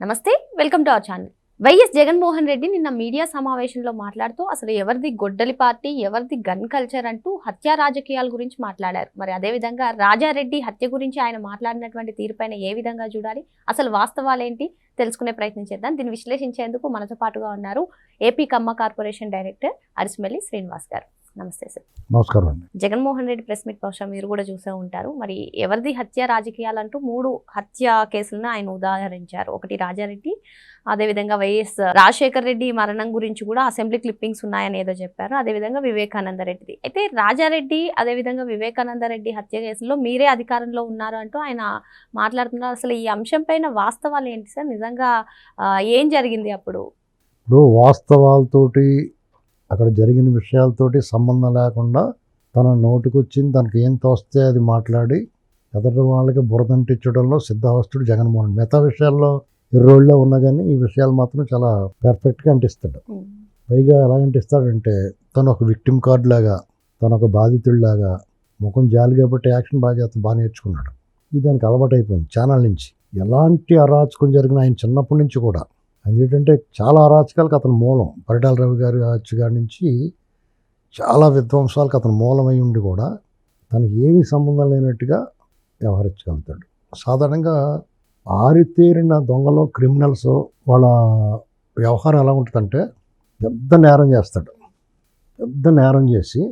నమస్తే, welcome to our channel. YS Jaganmohan Reddy నిన్న media సమావేశంలో మాట్లాడుతూ అసలు ఎవరిది గొడ్డలి పార్టీ, ఎవరిది గన్ కల్చర్ అంటూ హత్యా రాజకీయాల గురించి మాట్లాడారు. మరి అదేవిధంగా రాజారెడ్డి హత్య గురించి ఆయన మాట్లాడినటువంటి తీరుపైన ఏ విధంగా చూడాలి, అసలు వాస్తవాలేంటి తెలుసుకునే ప్రయత్నం చేద్దాం. దీన్ని విశ్లేషించేందుకు మనతో పాటుగా ఉన్నారు ఏపీ కమ్మ కార్పొరేషన్ డైరెక్టర్ అరిసిమెల్లి శ్రీనివాస్ గారు. నమస్తే సార్. నమస్కారం అండి. జగన్మోహన్ రెడ్డి ప్రెస్ మీట్ బహుశా మీరు కూడా చూసే ఉంటారు. మరి ఎవరిది హత్య రాజకీయాలంటూ 3 హత్య కేసులను ఆయన ఉదాహరించారు. ఒకటి రాజారెడ్డి, అదేవిధంగా వైఎస్ రాజశేఖర్ రెడ్డి మరణం గురించి కూడా అసెంబ్లీ క్లిప్పింగ్స్ ఉన్నాయని ఏదో చెప్పారు. అదేవిధంగా వివేకానంద రెడ్డిది. అయితే రాజారెడ్డి అదేవిధంగా వివేకానంద రెడ్డి హత్య కేసులో మీరే అధికారంలో ఉన్నారు అంటూ ఆయన మాట్లాడుతున్నారు. అసలు ఈ అంశం పైన వాస్తవాలు ఏంటి సార్? నిజంగా ఏం జరిగింది అప్పుడు? ఇప్పుడు వాస్తవాలతోటి అక్కడ జరిగిన విషయాలతోటి సంబంధం లేకుండా తన నోటికొచ్చింది తనకు ఏం తోస్తే అది మాట్లాడి ఎదుటి వాళ్ళకి బురదంటించడంలో సిద్ధహస్తుడు జగన్మోహన్. మిగతా విషయాల్లో ఎర్రోళ్ళే ఉన్నా కానీ ఈ విషయాలు మాత్రం చాలా పర్ఫెక్ట్గా అంటిస్తాడు. పైగా ఎలా అంటిస్తాడంటే తను ఒక విక్టిమ్ కార్డ్ లాగా, తను ఒక బాధితుడిలాగా, ముఖం జాలి కాబట్టి యాక్షన్ బాగా చేస్తాడు, బాగా నేర్చుకున్నాడు. ఇది దానికి అలవాటు అయిపోయింది ఛానల్ నుంచి. ఎలాంటి అరాచకం జరిగిన ఆయన చిన్నప్పటి నుంచి కూడా అదేంటంటే చాలా అరాచకాలకు అతను మూలం. పరిటాల రవి గారి హత్య నుంచి చాలా విధ్వంసాలకు అతను మూలమై ఉండి కూడా తనకి ఏమీ సంబంధం లేనట్టుగా వ్యవహరించగలుగుతాడు. సాధారణంగా ఆరితేరిన దొంగలు, క్రిమినల్స్ వాళ్ళ వ్యవహారం ఎలా ఉంటుందంటే పెద్ద నేరం చేస్తాడు. పెద్ద నేరం చేసి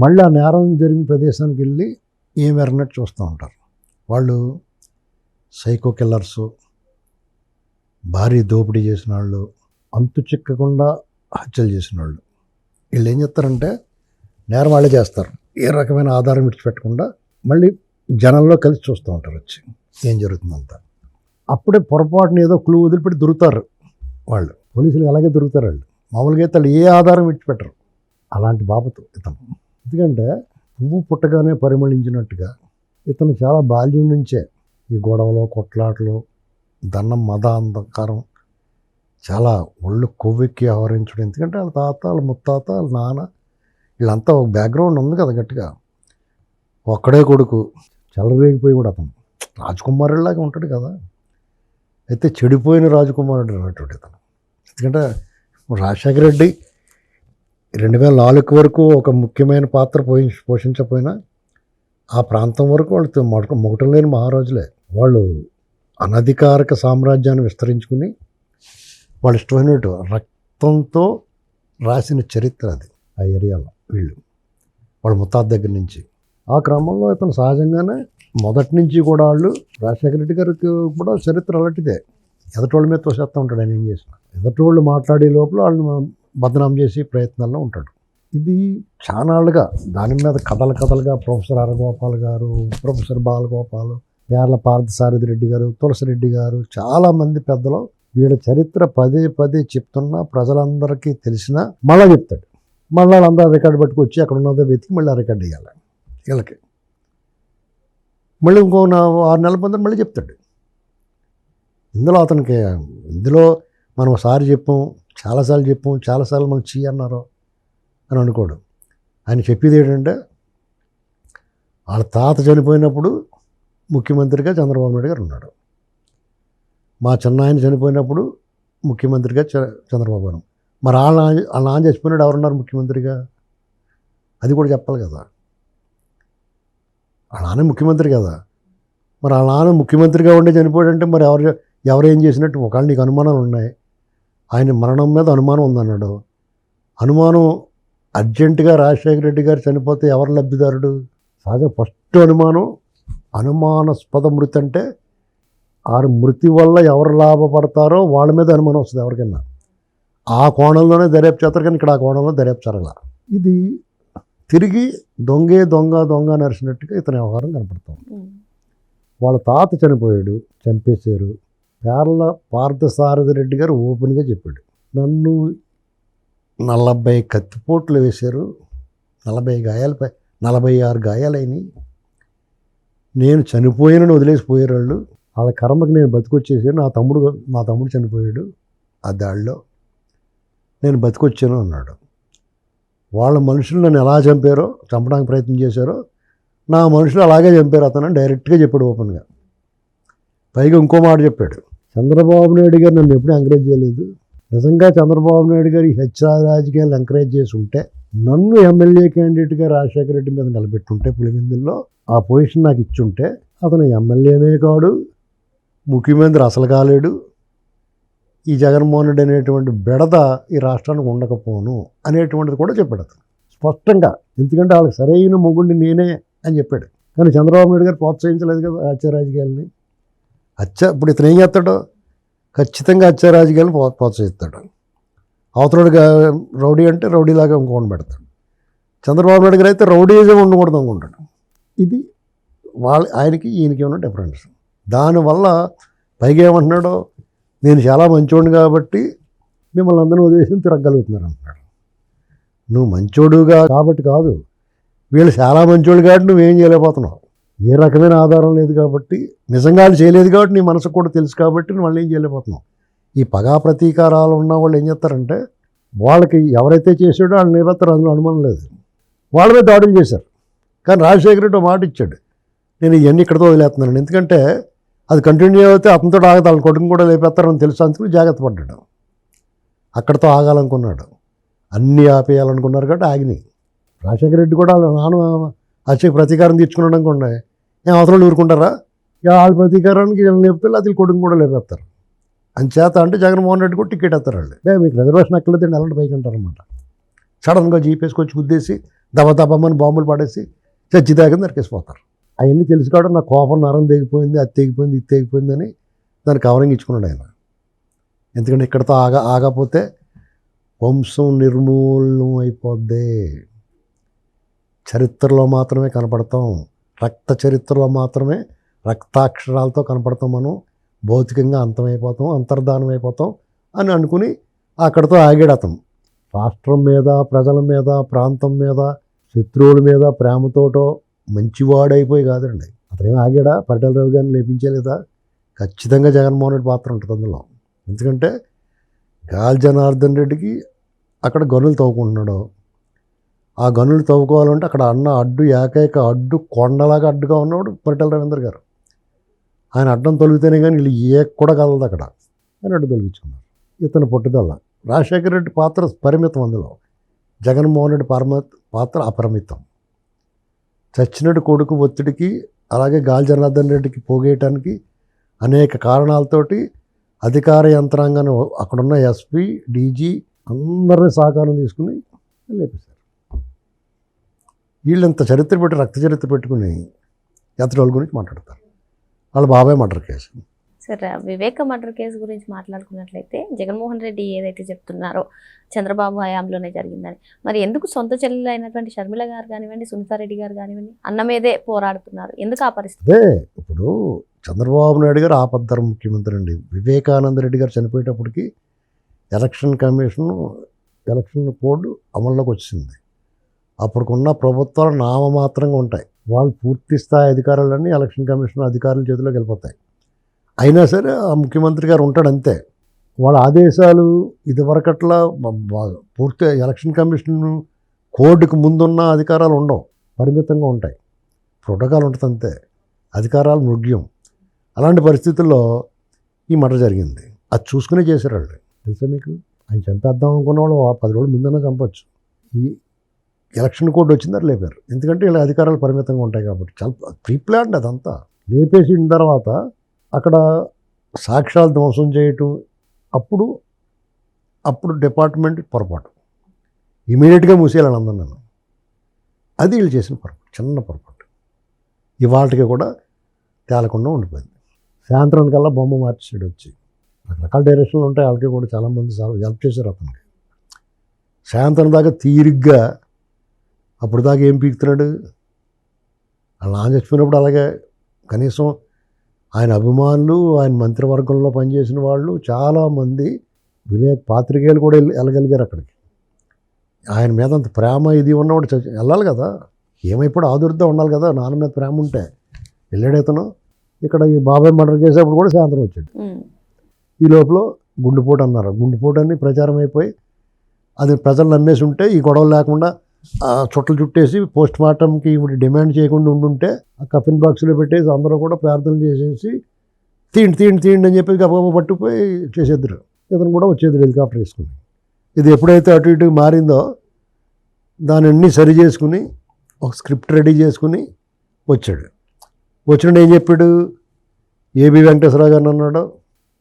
మళ్ళీ ఆ నేరం జరిగిన ప్రదేశానికి వెళ్ళి ఏం ఎరనట్టు చూస్తూ ఉంటారు. వాళ్ళు సైకో కిల్లర్సు, భారీ దోపిడీ చేసిన వాళ్ళు, అంతు చిక్కకుండా హత్యలు చేసిన వాళ్ళు. వీళ్ళు ఏం చేస్తారంటే నేరం వాళ్ళే చేస్తారు. ఏ రకమైన ఆధారం విడిచిపెట్టకుండా మళ్ళీ జనంలో కలిసి చూస్తూ ఉంటారు వచ్చి ఏం జరుగుతుందంతా. అప్పుడే పొరపాటున ఏదో క్లూ వదిలిపెట్టి దొరుకుతారు వాళ్ళు. పోలీసులు అలాగే దొరుకుతారు వాళ్ళు. మామూలుగా అయితే ఏ ఆధారం విడిచిపెట్టరు. అలాంటి బాబతు ఇతను. ఎందుకంటే పువ్వు పుట్టగానే పరిమళించినట్టుగా ఇతను చాలా బాల్యం నుంచే ఈ గొడవలు, కొట్లాటలు, దండం, మద అంధకారం, చాలా ఒళ్ళు కొవ్వెక్కి వ్యవహరించడం. ఎందుకంటే వాళ్ళ తాత, వాళ్ళ ముత్తాత, వాళ్ళ నాన్న వీళ్ళంతా ఒక బ్యాక్గ్రౌండ్ ఉంది కదా గట్టిగా. ఒక్కడే కొడుకు, చెలరేగిపోయి కూడా అతను రాజకుమారుడిలాగా ఉంటాడు కదా. అయితే చెడిపోయిన రాజకుమారుడు అన్నట్టు ఇతను. ఎందుకంటే రాజశేఖర రెడ్డి 2004 వరకు ఒక ముఖ్యమైన పాత్ర పోషించకపోయినా ఆ ప్రాంతం వరకు వాళ్ళతో మొగటం లేని మహారాజులే. వాళ్ళు అనధికారిక సామ్రాజ్యాన్ని విస్తరించుకుని వాళ్ళు ఇష్టమైనట్టు రక్తంతో రాసిన చరిత్ర అది ఆ ఏరియాలో వీళ్ళు, వాళ్ళ ముత్తాత దగ్గర నుంచి. ఆ క్రమంలో ఇతను సహజంగానే మొదటి నుంచి కూడా వాళ్ళు రాజశేఖర రెడ్డి గారికి కూడా చరిత్ర అలాంటిదే. ఎదటోళ్ళ మీద తోసేస్తూ ఉంటాడు ఆయన ఏం చేసినా. ఎదటోళ్ళు మాట్లాడే లోపల వాళ్ళని బదనాం చేసి ప్రయత్నాల్లో ఉంటాడు. ఇది చానాళ్ళుగా దాని మీద కథలుగా ప్రొఫెసర్ అరగోపాల్ గారు, ప్రొఫెసర్ బాలగోపాల్, యార్ల పార్థసారథి రెడ్డి గారు, తులసిరెడ్డి గారు, చాలామంది పెద్దలు వీళ్ళ చరిత్ర పదే చెప్తున్నా ప్రజలందరికీ తెలిసినా మళ్ళీ చెప్తాడు. మళ్ళీ వాళ్ళందరూ రికార్డు పట్టుకొచ్చి అక్కడ ఉన్నదో వెతికి మళ్ళీ రికార్డు వేయాలి వీళ్ళకి. మళ్ళీ ఇంకో 6 నెలల పొందని మళ్ళీ చెప్తాడు. ఇందులో మనం ఒకసారి చాలాసార్లు చెప్పాం, చాలాసార్లు మనం అన్నారు అని అనుకోడు. ఆయన చెప్పేది ఏంటంటే వాళ్ళ తాత చనిపోయినప్పుడు ముఖ్యమంత్రిగా చంద్రబాబు నాయుడు గారు ఉన్నాడు. మా చిన్నాయన చనిపోయినప్పుడు ముఖ్యమంత్రిగా చంద్రబాబు గారు. మరి వాళ్ళ నాన్న చచ్చిపోయినాడు, ఎవరున్నారు ముఖ్యమంత్రిగా? అది కూడా చెప్పాలి కదా. వాళ్ళ నాన్న ముఖ్యమంత్రి కదా. మరి వాళ్ళ నాన్న ముఖ్యమంత్రిగా ఉండే చనిపోయాడంటే మరి ఎవరు ఏం చేసినట్టు? ఒకవేళ నీకు అనుమానాలు ఉన్నాయి, ఆయన మరణం మీద అనుమానం ఉందన్నాడు. అనుమానం అర్జెంటుగా రాజశేఖర రెడ్డి గారు చనిపోతే ఎవరు లబ్ధిదారుడు? సహజ ఫస్ట్ అనుమానాస్పద మృతి అంటే ఆ మృతి వల్ల ఎవరు లాభపడతారో వాళ్ళ మీద అనుమానం వస్తుంది ఎవరికైనా. ఆ కోణంలోనే దర్యాప్తు చేస్తారు, కానీ ఇక్కడ ఆ కోణంలో దర్యాప్తు జరగల. ఇది తిరిగి దొంగ నరిచినట్టుగా ఇతని వ్యవహారం కనపడుతుంది. వాళ్ళ తాత చనిపోయాడు, చంపేశారు. యార్ల పార్థసారథి రెడ్డి గారు ఓపెన్గా చెప్పాడు, నన్ను 40 కత్తిపోట్లు వేశారు, 46 గాయాలైనవి, నేను చనిపోయానని వదిలేసిపోయారు వాళ్ళు. వాళ్ళ కర్మకి నేను బతికొచ్చేసాను. నా తమ్ముడు చనిపోయాడు ఆ దాడిలో, నేను బతికొచ్చాను అన్నాడు. వాళ్ళ మనుషులు నన్ను ఎలా చంపడానికి ప్రయత్నం చేశారో నా మనుషులు అలాగే చంపారు అతను డైరెక్ట్గా చెప్పాడు ఓపెన్గా. పైగా ఇంకో మాట చెప్పాడు, చంద్రబాబు నాయుడు గారు నన్ను ఎప్పుడూ ఎంకరేజ్ చేయలేదు. నిజంగా చంద్రబాబు నాయుడు గారు ఈ రాజకీయాలు ఎంకరేజ్ చేసి ఉంటే నన్ను ఎమ్మెల్యే క్యాండిడేట్గా రాజశేఖర రెడ్డి మీద నిలబెట్టుంటే పులివెందుల్లో ఆ పొజిషన్ నాకు ఇచ్చుంటే అతను ఎమ్మెల్యేనే కాడు, ముఖ్యమంత్రి అసలు కాలేడు, ఈ జగన్మోహన్ రెడ్డి అనేటువంటి బెడద ఈ రాష్ట్రానికి ఉండకపోను అనేటువంటిది కూడా చెప్పాడు అతను స్పష్టంగా. ఎందుకంటే వాళ్ళకి సరైన మొగుడిని నేనే అని చెప్పాడు. కానీ చంద్రబాబు నాయుడు గారు ప్రోత్సహించలేదు కదా హత్య రాజకీయాలని. ఇప్పుడు ఇతను ఏం చేస్తాడో ఖచ్చితంగా హత్య రాజకీయాలను ప్రోత్సహిస్తాడు. అవతరుడుగా రౌడీ అంటే రౌడీలాగా ఇంకోని పెడతాడు. చంద్రబాబు నాయుడు గారు అయితే రౌడీజం ఉండకూడదు అనుకుంటాడు. ఇది ఆయనకి ఈయనకి ఉన్న డిఫరెన్స్. దానివల్ల పైగా ఏమంటున్నాడో, నేను చాలా మంచోడిని కాబట్టి మిమ్మల్ని అందరినీ వదిలేసి తిరగలుగుతున్నారు అంటున్నాడు. నువ్వు మంచోడుగా కాబట్టి కాదు, వీళ్ళు చాలా మంచోడు కాబట్టి నువ్వేం చేయలేకపోతున్నావు. ఏ రకమైన ఆధారం లేదు కాబట్టి, నిజంగా చేయలేదు కాబట్టి నీ మనసుకు కూడా తెలుసు కాబట్టి నువ్వు వాళ్ళు ఏం చేయలేకపోతున్నావు. ఈ పగా ప్రతీకారాలు ఉన్న వాళ్ళు ఏం చేస్తారంటే, వాళ్ళకి ఎవరైతే చేసాడో వాళ్ళు నిలబెత్తారు, అందులో అనుమానం లేదు. వాళ్ళ మీద దాడులు చేశారు. కానీ రాజశేఖర రెడ్డి మాట ఇచ్చాడు, నేను ఇవన్నీ ఇక్కడితో వదిలేస్తున్నాను, ఎందుకంటే అది కంటిన్యూ అయితే అతనితో ఆగదు, వాళ్ళ కొడుకుని కూడా లేపేస్తారని తెలుసు, అందుకు జాగ్రత్త పడ్డాడు. అక్కడితో ఆగాలనుకున్నాడు, అన్నీ ఆపేయాలనుకున్నారు కాబట్టి ఆగినాయి. రాజశేఖర రెడ్డి కూడా వాళ్ళ నాన్న హత్యకు ప్రతీకారం తీర్చుకున్నాడు అనుకోండి, ఏం అవసరం ఊరుకుంటారా? వాళ్ళ ప్రతీకారానికి వీళ్ళని లేపుతారు, అది కొడుకుని కూడా లేపేస్తారు. అంచేత అంటే జగన్మోహన్ రెడ్డి కూడా టికెట్ వేస్తారు వాళ్ళు. మీకు రిజర్వేషన్ ఎక్కలేదు ఎలాంటి పైకి అంటారనమాట. సడన్గా జీపేసుకొచ్చి గుద్దేసి దబదబమ్మని బాంబులు పడేసి చచ్చి దాకా నరికేసిపోతారు. అవన్నీ తెలుసు కావడం నా కోపం నరం తెగిపోయింది, అది తెగిపోయింది, ఇది తెగిపోయిందని దాన్ని కవరింగ్ ఇచ్చుకున్నాడు ఆయన. ఎందుకంటే ఇక్కడితో ఆగపోతే వంశం నిర్మూలనం అయిపోద్ది. చరిత్రలో మాత్రమే కనపడతాం, రక్త చరిత్రలో మాత్రమే రక్తాక్షరాలతో కనపడతాం. మనం భౌతికంగా అంతమైపోతాం, అంతర్ధానం అయిపోతాం అని అనుకుని అక్కడితో ఆగాడు అతను. రాష్ట్రం మీద, ప్రజల మీద, ప్రాంతం మీద, శత్రువుల మీద ప్రేమతోటో మంచివాడైపోయి కాదండి. అతనేం ఆగాడా? పరిటాల రావు గారిని లేపించలేదా? ఖచ్చితంగా జగన్మోహన్ రెడ్డి పాత్ర ఉంటుంది అందులో. ఎందుకంటే గాలి జనార్దన్ రెడ్డికి అక్కడ గనులు తవ్వుకుంటున్నాడు. ఆ గనులు తవ్వుకోవాలంటే అక్కడ ఏకైక అడ్డు కొండలాగా అడ్డుగా ఉన్నవాడు పరిటాల రవీంద్ర గారు. ఆయన అడ్డం తొలిగితేనే కానీ వీళ్ళు కూడా కదలదు అక్కడ. ఆయన అడ్డు తొలగించుకున్నారు. ఇతను పట్టుదల. రాజశేఖర రెడ్డి పాత్ర పరిమితం అందులో, జగన్మోహన్ రెడ్డి పాత్ర అపరిమితం. చచ్చినట్టు కొడుకు ఒత్తిడికి, అలాగే గాలి జనార్దన్ రెడ్డికి పోగేయటానికి అనేక కారణాలతోటి అధికార యంత్రాంగాన్ని, అక్కడున్న ఎస్పీ, డీజీ అందరినీ సహకారం తీసుకుని లేపేశారు. వీళ్ళంత చరిత్ర పెట్టి, రక్త చరిత్ర పెట్టుకుని యాత్రికుల గురించి మాట్లాడతారు. వాళ్ళ బాబాయ్ మర్డర్ కేసు. సరే, వివేక మర్డర్ కేసు గురించి మాట్లాడుకున్నట్లయితే జగన్మోహన్ రెడ్డి ఏదైతే చెప్తున్నారో చంద్రబాబు హయాంలోనే జరిగిందని, మరి ఎందుకు సొంత చెల్లెలు అయినటువంటి షర్మిల గారు కానివ్వండి, సునీతారెడ్డి గారు కానివ్వండి అన్న మీదే పోరాడుతున్నారు? ఎందుకు ఆ పరిస్థితి? అదే ఇప్పుడు చంద్రబాబు నాయుడు గారు ఆపద్ధర్మ ముఖ్యమంత్రి అండి. వివేకానంద రెడ్డి గారు చనిపోయేటప్పటికి ఎలక్షన్ కోడ్ అమల్లోకి వచ్చింది. అప్పటికున్న ప్రభుత్వాలు నామమాత్రంగా ఉంటాయి. వాళ్ళు పూర్తి స్థాయి అధికారాలన్నీ ఎలక్షన్ కమిషన్ అధికారుల చేతిలోకి వెళ్ళిపోతాయి. అయినా సరే ఆ ముఖ్యమంత్రి గారు ఉంటాడు అంతే. వాళ్ళ ఆదేశాలు ఇదివరకట్లా పూర్తి ఎలక్షన్ కమిషన్ కోడ్కి ముందున్న అధికారాలు ఉండవు, పరిమితంగా ఉంటాయి. ప్రోటోకాల్ ఉంటుంది అంతే, అధికారాలు మృగ్యం. అలాంటి పరిస్థితుల్లో ఈ మర్డర్ జరిగింది. అది చూసుకునే చేశారు వాళ్ళు. తెలుసా మీకు? ఆయన చంపేద్దాం అనుకున్న వాళ్ళు 10 రోజుల ముందన్నా చంపొచ్చు. ఈ ఎలక్షన్ కోడ్ వచ్చిందా లేపారు. ఎందుకంటే ఇలా అధికారాలు పరిమితంగా ఉంటాయి కాబట్టి. చాలా ప్రీ ప్లాన్డ్ అదంతా. లేపేసిన తర్వాత అక్కడ సాక్ష్యాలు ధ్వంసం చేయటం, అప్పుడు డిపార్ట్మెంట్ పొరపాటు, ఇమీడియట్గా మూసేయాలని అందన్నాను. అది వీళ్ళు చేసిన పొరపాటు, చిన్న పొరపాటు. ఇవాళకి కూడా తేలకుండా ఉండిపోయింది. సాయంత్రానికల్లా బొమ్మ మార్చేసాడు వచ్చి. రకరకాల డైరెక్షన్లు ఉంటాయి, వాళ్ళకి కూడా చాలామంది హెల్ప్ చేశారు అతనికి. సాయంత్రం దాకా తీరిగ్గా, అప్పుడు దాకా ఏం పీకుతున్నాడు? అలా నాన్న చచ్చిపోయినప్పుడు అలాగే కనీసం ఆయన అభిమానులు, ఆయన మంత్రివర్గంలో పనిచేసిన వాళ్ళు చాలామంది పాత్రికేయులు కూడా వెళ్ళగలిగారు అక్కడికి. ఆయన మీద అంత ప్రేమ ఇది ఉన్నవాడు వెళ్ళాలి కదా. ఏమైపోయి ఆదుర్దా ఉండాలి కదా. నాన్న మీద ప్రేమ ఉంటే వెళ్ళాడేతను. ఇక్కడ ఈ బాబాయ్ మర్డర్ చేసేప్పుడు కూడా సాయంత్రం వచ్చాడు. ఈ లోపల గుండెపోటు అన్నారు. గుండెపోటు అని ప్రచారం అయిపోయి అది ప్రజలు నమ్మేసి ఉంటే ఈ గొడవలు లేకుండా చుట్టలు చుట్టేసి పోస్ట్ మార్టంకి ఇప్పుడు డిమాండ్ చేయకుండా ఉండుంటే ఆ కఫిన్ బాక్స్లో పెట్టేసి అందరూ కూడా ప్రార్థనలు చేసేసి తీయండి అని చెప్పి గబగబా పట్టుకుపోయి చేసేద్దరు. ఇతను కూడా వచ్చేది హెలికాప్టర్ వేసుకుని. ఇది ఎప్పుడైతే అటు ఇటు మారిందో దాని అన్నీ సరి చేసుకుని ఒక స్క్రిప్ట్ రెడీ చేసుకుని వచ్చాడు. వచ్చినప్పుడు ఏం చెప్పాడు, ఏబి వెంకటేశ్వరరావు గారిని అన్నాడు,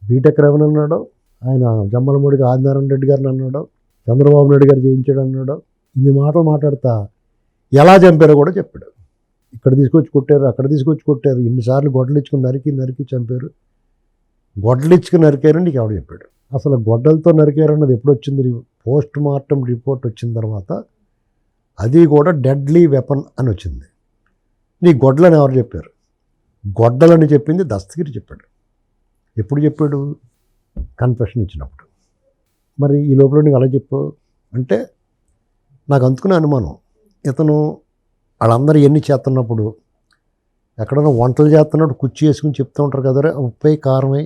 బీటెక్ రమణ అన్నాడు, ఆయన జమ్మలమూడికి ఆదినారాయణ రెడ్డి గారిని అన్నాడు, చంద్రబాబు నాయుడు గారు చేయించాడు అన్నాడు. ఇన్ని మాటలు మాట్లాడతా ఎలా చంపారో కూడా చెప్పాడు. ఇక్కడ తీసుకొచ్చి కొట్టారు, అక్కడ తీసుకొచ్చి కొట్టారు, ఇన్నిసార్లు గొడ్డలు ఇచ్చుకుని నరికి చంపారు. గొడ్డలు ఇచ్చుకుని నరికారని నీకు ఎవడు చెప్పాడు? అసలు గొడ్డలతో నరికారన్నది ఎప్పుడు వచ్చింది? పోస్ట్ మార్టం రిపోర్ట్ వచ్చిన తర్వాత అది కూడా డెడ్లీ వెపన్ అని వచ్చింది. నీ గొడ్డలని ఎవరు చెప్పారు? గొడ్డలని చెప్పింది దస్తగిరి చెప్పాడు. ఎప్పుడు చెప్పాడు? కన్ఫెషన్ ఇచ్చినప్పుడు. మరి ఈ లోపల నీకు అలా చెప్పు అంటే నాకు అందుకునే అనుమానం, ఇతను వాళ్ళందరూ ఎన్ని చేస్తున్నప్పుడు ఎక్కడైనా వంటలు చేస్తున్నప్పుడు కుర్చీ వేసుకుని చెప్తూ ఉంటారు కదా, ఉప్పై కారమై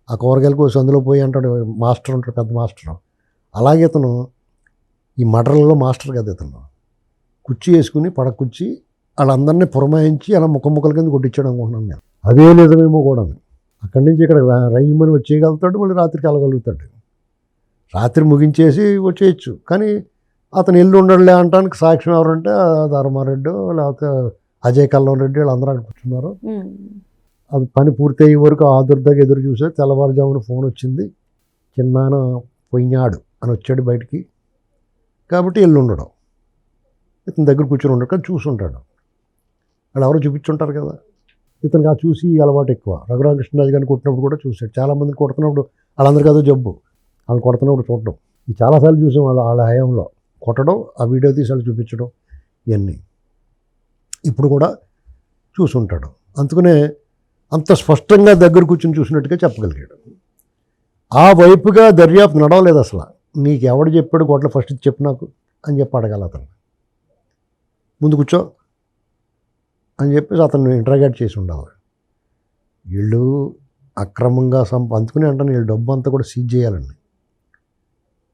ఆ కూరగాయల కోసం అందులో పోయి అంటాడు మాస్టర్ ఉంటాడు, పెద్ద మాస్టర్. అలాగే ఇతను ఈ మర్డర్లలో మాస్టర్ కదా, ఇతను కుర్చీ వేసుకుని పడకుర్చీ వాళ్ళందరినీ పురమాయించి అలా ముక్కల కింద కొట్టించాడు అనుకుంటున్నాను నేను. అదే నిజమేమో కూడా. అక్కడి నుంచి ఇక్కడ రయ్యమని వచ్చేయగలుగుతాడు, మళ్ళీ రాత్రికి వెళ్ళగలుగుతాడు. రాత్రి ముగించేసి వచ్చేయచ్చు. కానీ అతను ఇల్లు ఉండడులే అంటానికి సాక్ష్యం ఎవరంటే ధర్మారెడ్డి లేకపోతే అజయ్ కల్లం రెడ్డి వీళ్ళందరూ అక్కడ కూర్చున్నారు. అది పని పూర్తయ్యే వరకు ఆదుర్దాగా ఎదురు చూసే తెల్లవారుజామున ఫోన్ వచ్చింది, చిన్నాన పోయినాడు అని వచ్చాడు బయటికి. కాబట్టి ఇల్లు ఉండడం, ఇతని దగ్గర కూర్చొని ఉండడు, కానీ చూసుంటాడు. వాళ్ళు ఎవరో చూపించుంటారు కదా, ఇతనికి ఆ చూసి అలవాటు ఎక్కువ. రఘురామకృష్ణరాజు గారిని కొట్టినప్పుడు కూడా చూశాడు. చాలామందిని కొడుతున్నప్పుడు వాళ్ళందరికీ అదో జబ్బు, వాళ్ళు కొడుతున్నప్పుడు చూడడం. ఇది చాలాసార్లు చూసాం వాళ్ళ హయాంలో కొట్టడం, ఆ వీడియో తీసి వాళ్ళు చూపించడం, ఇవన్నీ ఇప్పుడు కూడా చూసుంటాడు. అందుకనే అంత స్పష్టంగా దగ్గర కూర్చొని చూసినట్టుగా చెప్పగలిగాడు. ఆ వైపుగా దర్యాప్తు నడవలేదు అసలు. నీకు ఎవడు చెప్పాడు గొడ్ల ఫస్ట్ చెప్పు నాకు అని చెప్పి అడగాలి అతను. ముందు కూర్చో అని చెప్పేసి అతను ఇంటరాగేట్ చేసి ఉండాలి. వీళ్ళు అక్రమంగా అందుకునే అంటాను, వీళ్ళు డబ్బు అంతా కూడా సీజ్ చేయాలండి.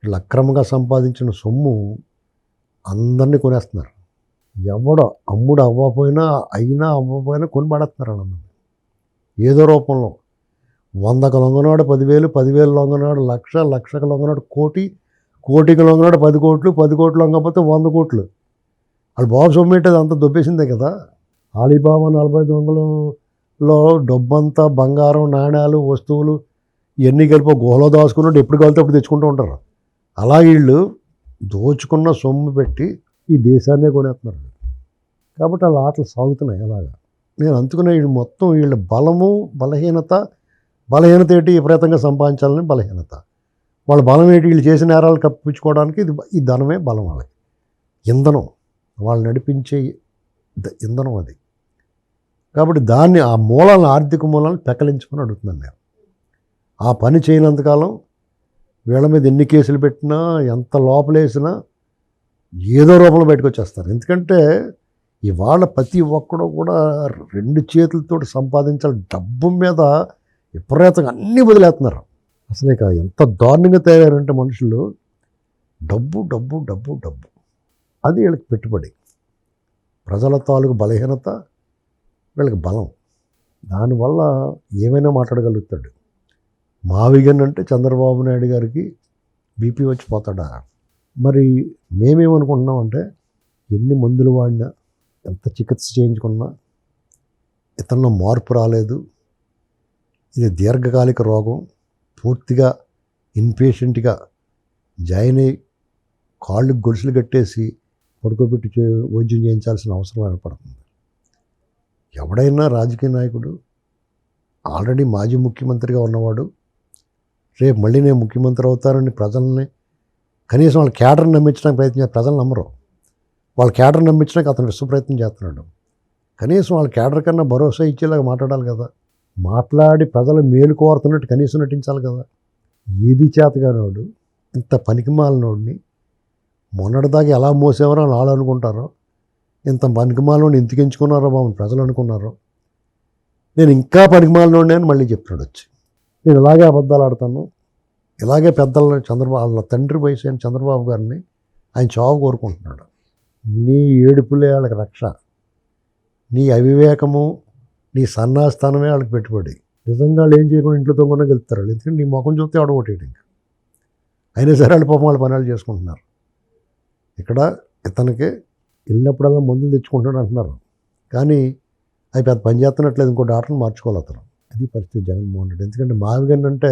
వీళ్ళు అక్రమంగా సంపాదించిన సొమ్ము అందరినీ కొనేస్తున్నారు. ఎవడో అమ్ముడు అవ్వకపోయినా అవ్వకపోయినా కొని పడేస్తున్నారు వాళ్ళందరినీ ఏదో రూపంలో. 100కు లొంగనాడు 10,000, 10,000 లొంగనాడు 1,00,000, 1,00,000కు లొంగనాడు కోటి, కోటికి లొంగనాడు 10 కోట్లు, 10 కోట్లు లొంగకపోతే 100 కోట్లు. వాళ్ళు బాబు సొమ్మేటది అంతా దొబ్బేసిందే కదా. అలీబాబా 40 దొంగలలో డబ్బంతా బంగారం, నాణ్యాలు, వస్తువులు ఇవన్నీ కలిపి గుహలో దాచుకున్నట్టు ఎప్పుడు కలితే అప్పుడు తెచ్చుకుంటూ ఉంటారు. అలా వీళ్ళు దోచుకున్న సొమ్ము పెట్టి ఈ దేశాన్నే కొనేస్తున్నారు. కాబట్టి వాళ్ళ ఆటలు సాగుతున్నాయి అలాగా. నేను అందుకునే వీళ్ళు మొత్తం వీళ్ళ బలహీనత ఏంటి, విపరీతంగా సంపాదించాలని బలహీనత. వాళ్ళ బలం ఏంటి, వీళ్ళు చేసిన నేరాలు కప్పించుకోవడానికి ఈ ధనమే బలం వాళ్ళకి, ఇంధనం, వాళ్ళు నడిపించే ఇంధనం అది. కాబట్టి దాన్ని ఆ మూలాలను, ఆర్థిక మూలాలను పెకలించుకొని అడుగుతున్నాను నేను. ఆ పని చేయనంతకాలం వీళ్ళ మీద ఎన్ని కేసులు పెట్టినా, ఎంత లోపలేసినా ఏదో రూపంలో బయటకు వచ్చేస్తారు. ఎందుకంటే ఇవాళ ప్రతి ఒక్కడు కూడా 2 చేతులతో సంపాదించాలి, డబ్బు మీద విపరీతంగా అన్నీ వదిలేస్తున్నారు. అసలు ఇక ఎంత దారుణంగా తయారంటే మనుషులు, డబ్బు డబ్బు డబ్బు డబ్బు అది వీళ్ళకి పెట్టుబడి. ప్రజల తాలూకు బలహీనత వీళ్ళకి బలం. దానివల్ల ఏమైనా మాట్లాడగలుగుతాడు. మావిగన్ అంటే చంద్రబాబు నాయుడు గారికి బీపీ వచ్చి పోతాడా? మరి మేమేమనుకుంటున్నామంటే ఎన్ని మందులు వాడినా, ఎంత చికిత్స చేయించుకున్నా ఇతనిలో మార్పు రాలేదు. ఇది దీర్ఘకాలిక రోగం. పూర్తిగా ఇన్పేషెంట్గా జాయిన్ అయ్యి కాళ్ళు గొలుసులు కట్టేసి పడుకోబెట్టి వైద్యం చేయించాల్సిన అవసరం ఏర్పడుతుంది. ఎవడైనా రాజకీయ నాయకుడు ఆల్రెడీ మాజీ ముఖ్యమంత్రిగా ఉన్నవాడు రేపు మళ్ళీ నేను ముఖ్యమంత్రి అవుతారని ప్రజల్ని కనీసం వాళ్ళ క్యాడర్ని నమ్మించడానికి ప్రయత్నం ప్రజలు నమ్మరు. వాళ్ళ క్యాడర్ నమ్మించడానికి అతను విశ్వప్రయత్నం చేస్తున్నాడు. కనీసం వాళ్ళ క్యాడర్ కన్నా భరోసా ఇచ్చేలాగా మాట్లాడాలి కదా. మాట్లాడి ప్రజలు మేలు కోరుతున్నట్టు కనీసం నటించాలి కదా. ఏది చేతగానోడు, ఇంత పనికిమాలినోడిని మొన్నటిదాకా ఎలా మోసేవారో అని వాళ్ళు అనుకుంటారో, ఇంత పనికిమాలినోడిని ఎందుకు ఎంచుకున్నారో బాబు ప్రజలు అనుకున్నారో. నేను ఇంకా పనికిమాలినోడిని అని మళ్ళీ చెప్తున్నాడు వచ్చి. నేను ఇలాగే అబద్ధాలు ఆడతాను, ఇలాగే పెద్దలను వాళ్ళ తండ్రి వయసు అయిన చంద్రబాబు గారిని ఆయన చావు కోరుకుంటున్నాడు. నీ ఏడుపులే వాళ్ళకి రక్ష, నీ అవివేకము, నీ సన్నాస్థానమే వాళ్ళకి పెట్టుబడి. నిజంగా వాళ్ళు ఏం చేయకుండా ఇంట్లో తొంగనే గెలుస్తారు వాళ్ళు. ఎందుకంటే నీ ముఖం చూస్తే ఆడగొట్టేయడం ఇంకా. అయినా సరే వాళ్ళు పాపం వాళ్ళ పనులు చేసుకుంటున్నారు. ఇక్కడ ఇతనికి వెళ్ళినప్పుడల్లా మందులు తెచ్చుకుంటాడు అంటున్నారు, కానీ అవి పెద్ద పని చేస్తున్నట్లేదు. ఇంకో డాక్టర్ని మార్చుకోవాలి అతను. అది పరిస్థితి జగన్మోహన్ రెడ్డి. ఎందుకంటే మావిగన్ అంటే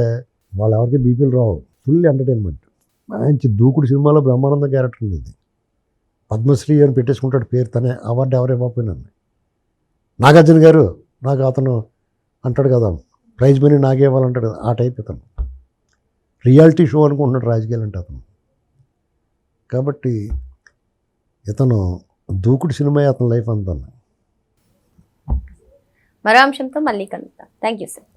వాళ్ళు ఎవరికి బీపీలు రావు, ఫుల్ ఎంటర్టైన్మెంట్. మంచి దూకుడు సినిమాలో బ్రహ్మానంద క్యారెక్టర్ ఉండేది. పద్మశ్రీ అని పెట్టేసుకుంటాడు పేరు, తనే అవార్డు ఎవరు ఇవ్వకపోయినాను. నాగార్జున గారు నాకు అతను అంటాడు కదా, ప్రైజ్ మనీ నాకే ఇవ్వాలంటాడు కదా, ఆ టైప్ ఇతను. రియాలిటీ షో అనుకుంటున్నాడు రాజకీయాలు అంటే అతను. కాబట్టి ఇతను దూకుడు సినిమా అతని లైఫ్ అంతా. మరో అంశంతో మళ్ళీ కలుద్దాం. Thank you sir.